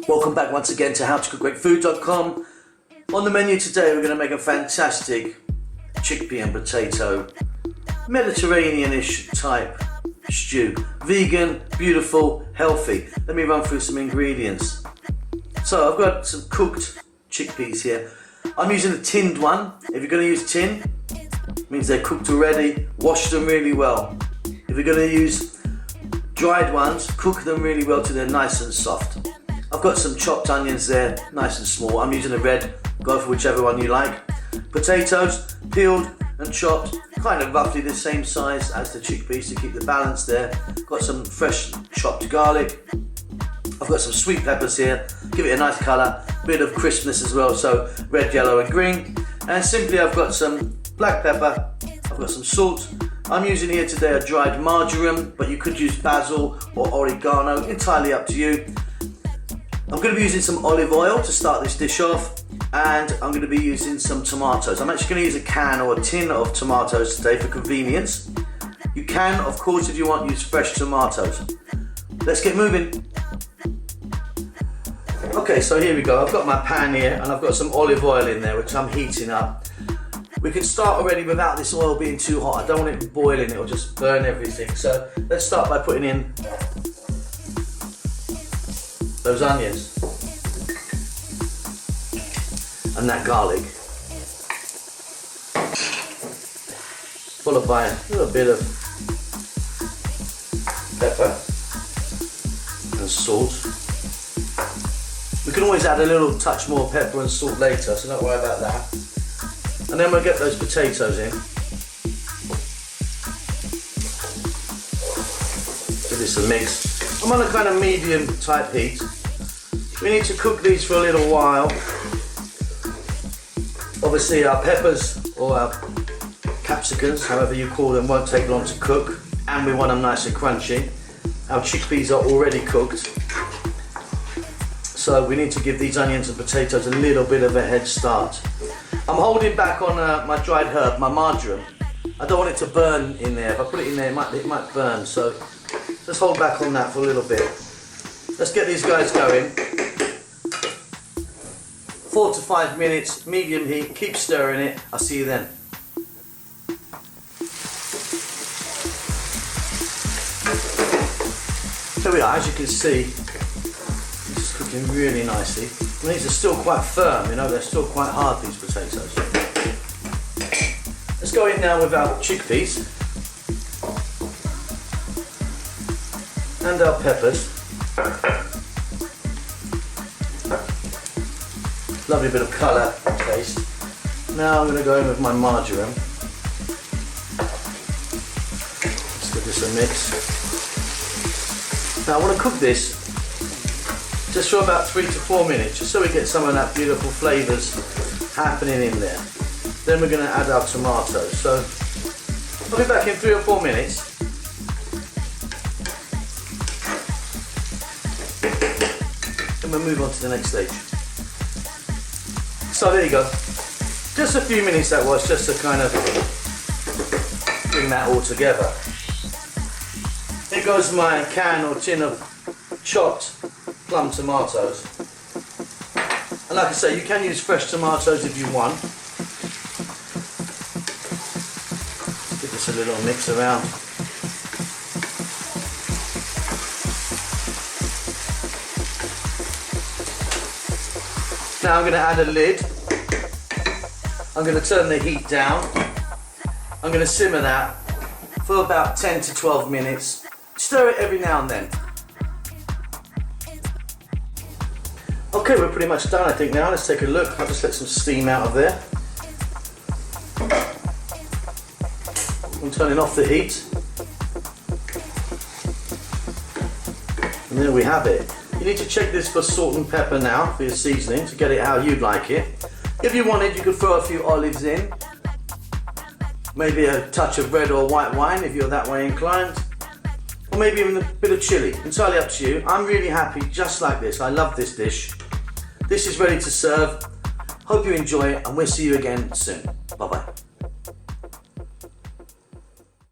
Welcome back once again to howtocookgreatfood.com. On the menu today we're going to make a fantastic chickpea and potato Mediterranean-ish type stew. Vegan, beautiful, healthy. Let me run through some ingredients. So I've got some cooked chickpeas here. I'm using a tinned one. If you're going to use tin, it means they're cooked already. Wash them really well. If you're going to use dried ones, cook them really well till they're nice and soft. I've got some chopped onions there, nice and small. I'm using a red, go for whichever one you like. Potatoes, peeled and chopped, kind of roughly the same size as the chickpeas to keep the balance there. Got some fresh chopped garlic. I've got some sweet peppers here, give it a nice colour, bit of crispness as well, so red, yellow and green. And simply I've got some black pepper, I've got some salt. I'm using here today a dried marjoram, but you could use basil or oregano, entirely up to you. I'm going to be using some olive oil to start this dish off, and I'm going to be using some tomatoes. I'm actually going to use a can or a tin of tomatoes today for convenience. You can, of course, if you want, use fresh tomatoes. Let's get moving. Okay, so here we go. I've got my pan here and I've got some olive oil in there which I'm heating up. We can start already without this oil being too hot. I don't want it boiling, it'll just burn everything. So let's start by putting in those onions and that garlic, followed by a little bit of pepper and salt. We can always add a little touch more pepper and salt later, so don't worry about that. And then we'll get those potatoes in. Give this a mix. I'm on a kind of medium type heat. We need to cook these for a little while. Obviously our peppers or our capsicums, however you call them, won't take long to cook, and we want them nice and crunchy. Our chickpeas are already cooked, so we need to give these onions and potatoes a little bit of a head start. I'm holding back on my dried herb, my marjoram. I don't want it to burn in there. If I put it in there, it might burn, so let's hold back on that for a little bit. Let's get these guys going. 4 to 5 minutes, medium heat, keep stirring it. I'll see you then. Here we are, as you can see, this is cooking really nicely. And these are still quite firm, you know, they're still quite hard, these potatoes. Let's go in now with our chickpeas and our peppers. Lovely bit of colour and taste. Now I'm going to go in with my marjoram. Let's give this a mix. Now I want to cook this just for about 3 to 4 minutes, just so we get some of that beautiful flavours happening in there. Then we're going to add our tomatoes. So I'll be back in 3 or 4 minutes. Then we'll move on to the next stage. So there you go. Just a few minutes that was, just to kind of bring that all together. Here goes my can or tin of chopped plum tomatoes. And like I say, you can use fresh tomatoes if you want. Give this a little mix around. Now I'm going to add a lid. I'm going to turn the heat down. I'm going to simmer that for about 10 to 12 minutes. Stir it every now and then. Okay, we're pretty much done I think now. Let's take a look. I'll just let some steam out of there. I'm turning off the heat. And there we have it. You need to check this for salt and pepper now for your seasoning to get it how you'd like it. If you wanted, you could throw a few olives in. Maybe a touch of red or white wine if you're that way inclined. Or maybe even a bit of chilli. Entirely up to you. I'm really happy just like this. I love this dish. This is ready to serve. Hope you enjoy it and we'll see you again soon.